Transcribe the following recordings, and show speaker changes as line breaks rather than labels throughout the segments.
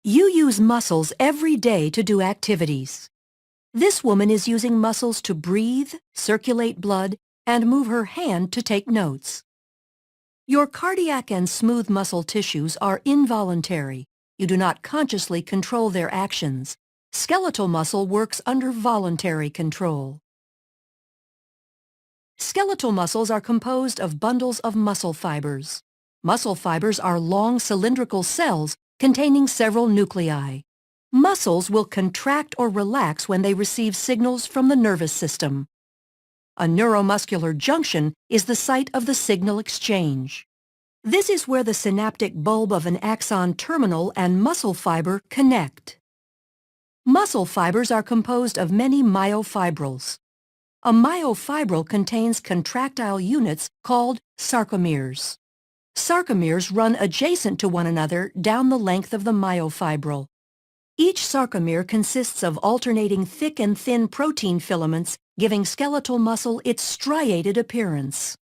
You use muscles every day to do activities. This woman is using muscles to breathe, circulate blood, and move her hand to take notes. Your cardiac and smooth muscle tissues are involuntary. You do not consciously control their actions. Skeletal muscle works under voluntary control. Skeletal muscles are composed of bundles of muscle fibers. Muscle fibers are long cylindrical cells containing several nuclei. Muscles will contract or relax when they receive signals from the nervous system. A neuromuscular junction is the site of the signal exchange. This is where the synaptic bulb of an axon terminal and muscle fiber connect. Muscle fibers are composed of many myofibrils. A myofibril contains contractile units called sarcomeres. Sarcomeres run adjacent to one another down the length of the myofibril. Each sarcomere consists of alternating thick and thin protein filaments, giving skeletal muscle its striated appearance.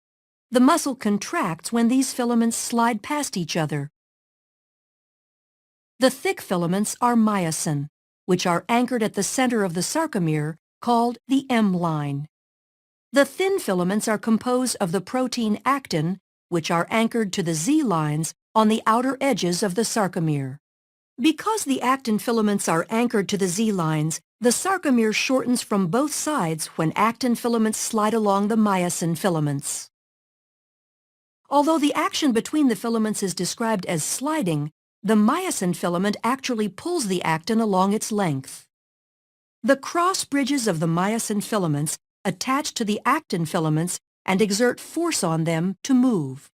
The muscle contracts when these filaments slide past each other. The thick filaments are myosin, which are anchored at the center of the sarcomere, called the M line. The thin filaments are composed of the protein actin, which are anchored to the Z lines on the outer edges of the sarcomere. Because the actin filaments are anchored to the Z lines, the sarcomere shortens from both sides when actin filaments slide along the myosin filaments. Although the action between the filaments is described as sliding, the myosin filament actually pulls the actin along its length. The cross bridges of the myosin filaments attach to the actin filaments and exert force on them to move.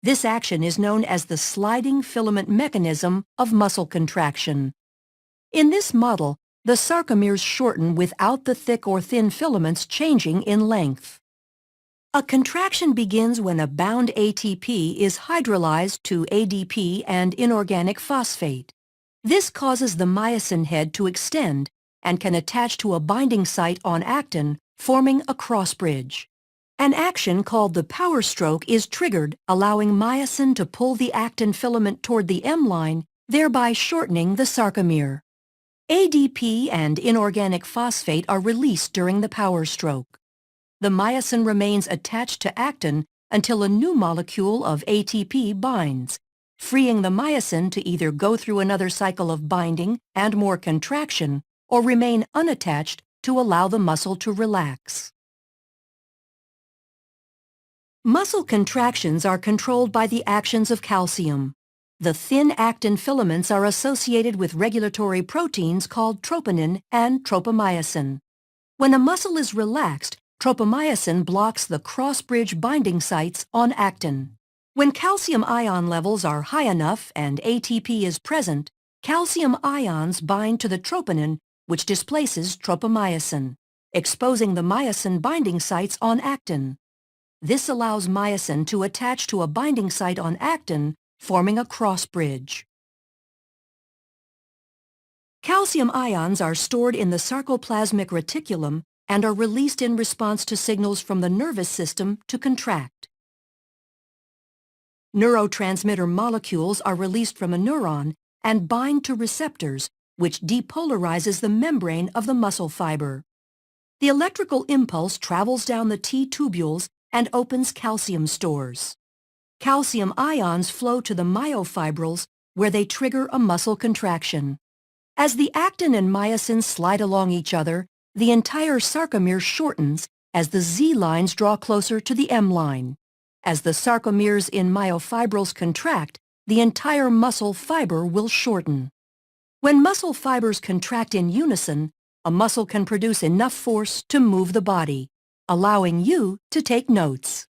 This action is known as the sliding filament mechanism of muscle contraction. In this model, the sarcomeres shorten without the thick or thin filaments changing in length. A contraction begins when a bound ATP is hydrolyzed to ADP and inorganic phosphate. This causes the myosin head to extend and can attach to a binding site on actin, forming a cross bridge. An action called the power stroke is triggered, allowing myosin to pull the actin filament toward the M line, thereby shortening the sarcomere. ADP and inorganic phosphate are released during the power stroke. The myosin remains attached to actin until a new molecule of ATP binds, freeing the myosin to either go through another cycle of binding and more contraction or remain unattached to allow the muscle to relax. Muscle contractions are controlled by the actions of calcium. The thin actin filaments are associated with regulatory proteins called troponin and tropomyosin. When a muscle is relaxed, tropomyosin blocks the cross-bridge binding sites on actin. When calcium ion levels are high enough and ATP is present, calcium ions bind to the troponin, which displaces tropomyosin, exposing the myosin binding sites on actin. This allows myosin to attach to a binding site on actin, forming a cross bridge. Calcium ions are stored in the sarcoplasmic reticulum and are released in response to signals from the nervous system to contract. Neurotransmitter molecules are released from a neuron and bind to receptors, which depolarizes the membrane of the muscle fiber. The electrical impulse travels down the T-tubules and opens calcium stores. Calcium ions flow to the myofibrils where they trigger a muscle contraction. As the actin and myosin slide along each other, the entire sarcomere shortens as the Z lines draw closer to the M line. As the sarcomeres in myofibrils contract, the entire muscle fiber will shorten. When muscle fibers contract in unison, a muscle can produce enough force to move the body, allowing you to take notes.